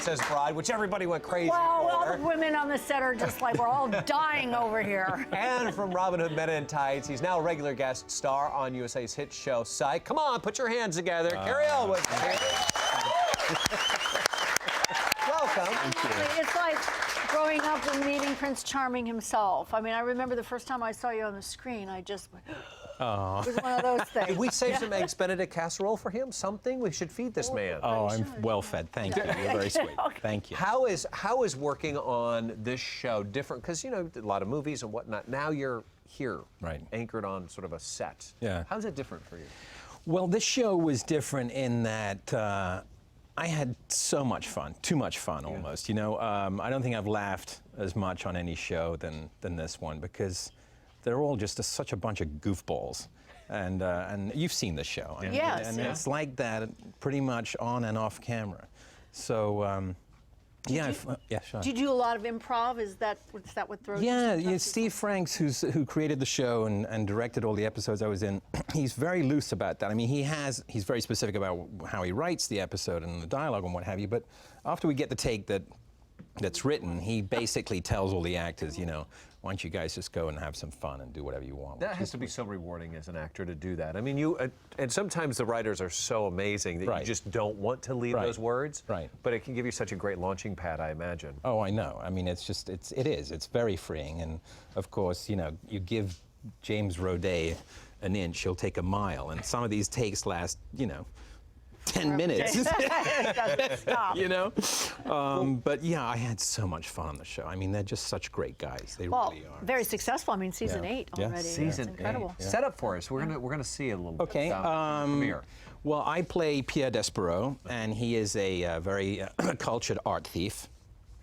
Princess Bride, which everybody went crazy well, for. all the women on the set are just like, we're all dying over here. And from Robin Hood Men in Tights, he's now a regular guest star on USA's hit show, Psych. Come on, put your hands together. Cary Elwes is here. Welcome. It's like growing up and meeting Prince Charming himself. I mean, I remember the first time I saw you on the screen, I just went, it was one of those things. Did we save some eggs Benedict casserole for him? Something? We should feed this man. Oh, I'm well fed. Thank you. You're very sweet. Okay. Thank you. How is working on this show different? Because, you know, a lot of movies and whatnot. Now you're here, right, anchored on sort of a set. Yeah. How's it different for you? Well, this show was different in that I had so much fun, too much fun almost. You know, I don't think I've laughed as much on any show than this one because they're all just such a bunch of goofballs. And you've seen the show. I mean, yes. And it's like that pretty much on and off camera. So, yeah, sure. Do you do a lot of improv? Is that what throws you? Yeah, Steve Franks, who created the show and directed all the episodes I was in, he's very loose about that. I mean, he's very specific about how he writes the episode and the dialogue and what have you, but after we get the take that's written, he basically tells all the actors, you know, why don't you guys just go and have some fun and do whatever you want. That has to be so rewarding as an actor to do that. I mean, and sometimes the writers are so amazing that you just don't want to leave those words. Right. But it can give you such a great launching pad, I imagine. Oh, I know. I mean, it's very freeing. And of course, you know, you give James Roday an inch, he'll take a mile. And some of these takes last, you know, 10 minutes. It doesn't stop. You know? But yeah, I had so much fun on the show. I mean, they're just such great guys. They really are. Very successful. I mean, season 8 already. Season 8. Incredible. Set up for us. We're gonna see a little okay. bit. Premiere. Well, I play Pierre Despereau, and he is a very cultured art thief.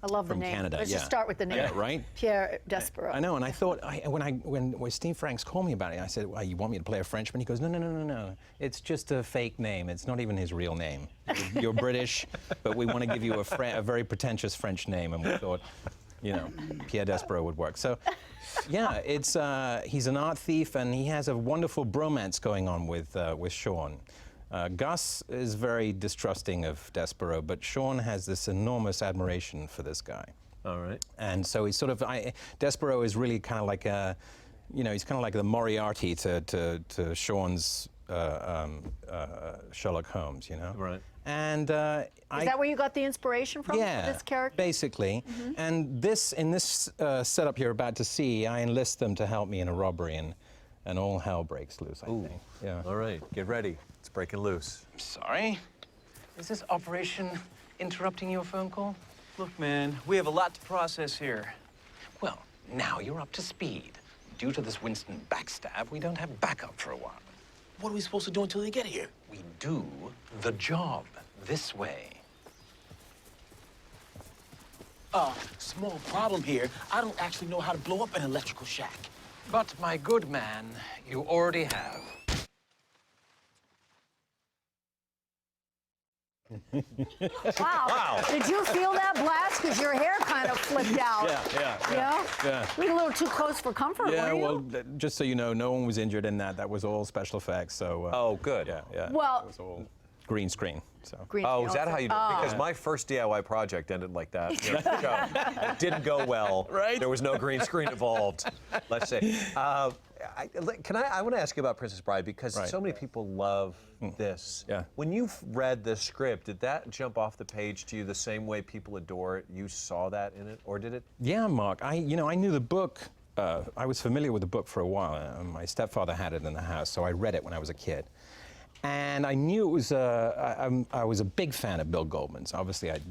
I love the from name. Canada. Let's just start with the name. Yeah, right? Pierre Despereau. I know, and I thought, when Steve Franks called me about it, I said, well, you want me to play a Frenchman? He goes, no. It's just a fake name. It's not even his real name. You're British, but we want to give you a very pretentious French name, and we thought, you know, Pierre Despereau would work. So, yeah, he's an art thief, and he has a wonderful bromance going on with Sean. Gus is very distrusting of Despereau, but Sean has this enormous admiration for this guy. All right. And so he's sort of, Despereau is really kind of like you know, he's kind of like the Moriarty to Sean's Sherlock Holmes, you know? Right. And is that where you got the inspiration from for this character? Basically. And in this setup you're about to see, I enlist them to help me in a robbery, and all hell breaks loose, I think. Yeah. All right, get ready. It's breaking loose. Sorry? Is this operation interrupting your phone call? Look, man, we have a lot to process here. Well, now you're up to speed. Due to this Winston backstab, we don't have backup for a while. What are we supposed to do until they get here? We do the job this way. Small problem here. I don't actually know how to blow up an electrical shack. But, my good man, you already have. Wow. Did you feel that blast? Because your hair kind of flipped out. Yeah. You were a little too close for comfort, Yeah, weren't you? well, just so you know, no one was injured in that. That was all special effects, so... oh, good. Yeah. Well... It was all green screen, so... Oh, is that how you do it? Because my first DIY project ended like that. You know, it didn't go well. Right. There was no green screen involved, let's say. I want to ask you about Princess Bride, because so many people love this. Yeah. When you read the script, did that jump off the page to you the same way people adore it? You saw that in it, or did it? Yeah, Mark. I knew the book. I was familiar with the book for a while. My stepfather had it in the house, so I read it when I was a kid. And I knew it was, I was a big fan of Bill Goldman's. Obviously, I'd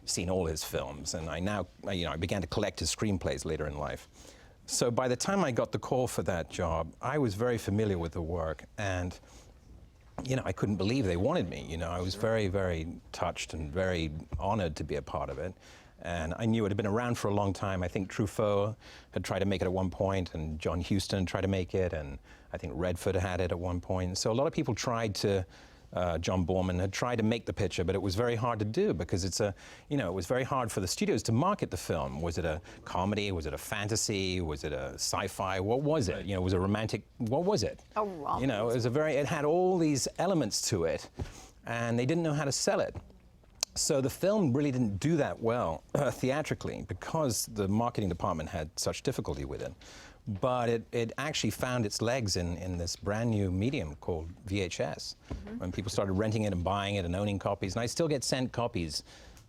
seen all his films, and I began to collect his screenplays later in life. So by the time I got the call for that job, I was very familiar with the work, and, you know, I couldn't believe they wanted me. You know, I was very, very touched and very honored to be a part of it. And I knew it had been around for a long time. I think Truffaut had tried to make it at one point, and John Huston tried to make it, and I think Redford had it at one point. So a lot of people tried to, John Borman had tried to make the picture, but it was very hard to do because it was very hard for the studios to market the film. Was it a comedy? Was it a fantasy? Was it a sci-fi? What was it? You know, was it a romantic? What was it? A rom-com. You know, it had all these elements to it, and they didn't know how to sell it. So the film really didn't do that well theatrically because the marketing department had such difficulty with it. But it actually found its legs in this brand new medium called VHS. When people started renting it and buying it and owning copies. And I still get sent copies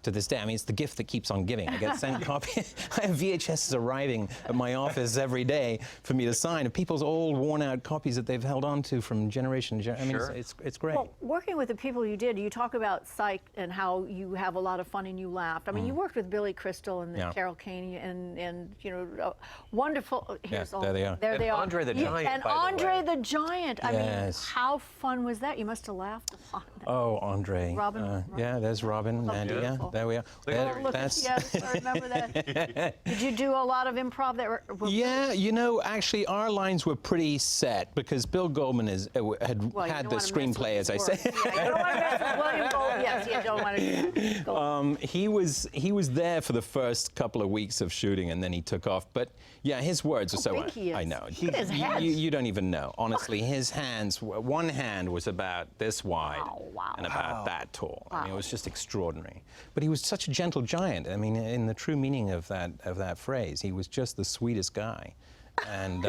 to this day. I mean, it's the gift that keeps on giving. I get sent copies. I have VHSs arriving at my office every day for me to sign, and people's old worn-out copies that they've held on to from generation to generation. I mean, it's great. Well, working with the people you did, you talk about Psych and how you have a lot of fun and you laughed. I mean, you worked with Billy Crystal and Carol Kaney and you know, wonderful. Here's all, there they are. There they are. Andre the Giant, And by the Andre way. the Giant. I mean, Yes. how fun was that? You must have laughed a lot. Oh, Andre. Robin. Yeah, there's Robin, Mandy. Yeah, beautiful. there we are. Look, yes, I remember that. Did you do a lot of improv that were Yeah, you know, actually, our lines were pretty set because Bill Goldman had Well, you had don't the wanna mess with screenplay, as I his say. work. Yeah, you don't want to mess with William Goldman. Yes, you don't want to do that. He was there for the first couple of weeks of shooting, and then he took off. But yeah, his words are so. big he is. I know. Look at his hands. You don't even know. Honestly, his hands. One hand was about this wide Wow. and about that tall. I mean, it was just extraordinary. But he was such a gentle giant. I mean, in the true meaning of that phrase, he was just the sweetest guy. And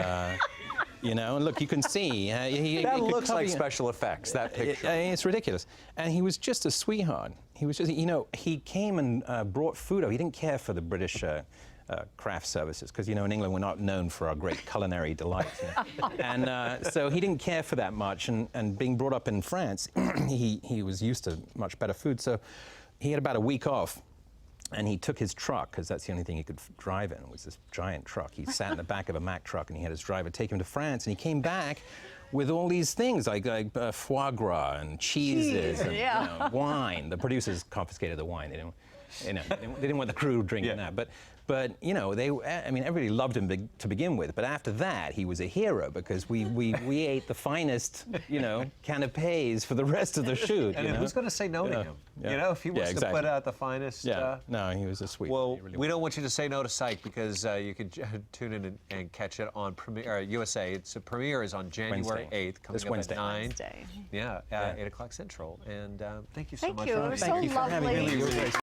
you know, and look, you can see he That could looks cover like you. special effects, that picture. It's ridiculous. And he was just a sweetheart. He was just, you know, he came and brought food over. He didn't care for the British craft services because, you know, in England we're not known for our great culinary delights. You know? And so he didn't care for that much. And being brought up in France, he was used to much better food. So he had about a week off. And he took his truck, because that's the only thing he could drive in, was this giant truck. He sat in the back of a Mack truck, and he had his driver take him to France. And he came back with all these things, like foie gras and cheeses and you know, wine. The producers confiscated the wine. They didn't want the crew drinking that. But you know, I mean, everybody loved him to begin with. But after that, he was a hero because we ate the finest, you know, canapes for the rest of the shoot. And you know? who's going to say no to him? Yeah. You know, if he wants to exactly. put out the finest. Yeah, no, he was a sweet. Well, he really we was. don't want you to say no to Psych because you can tune in and catch it on USA. Its premiere is on January 8th, coming This up Wednesday. at 9. Wednesday. Yeah, 8 o'clock Central. And thank you so Thank much you. for It having was me. so Thank you for having me. lovely. It was very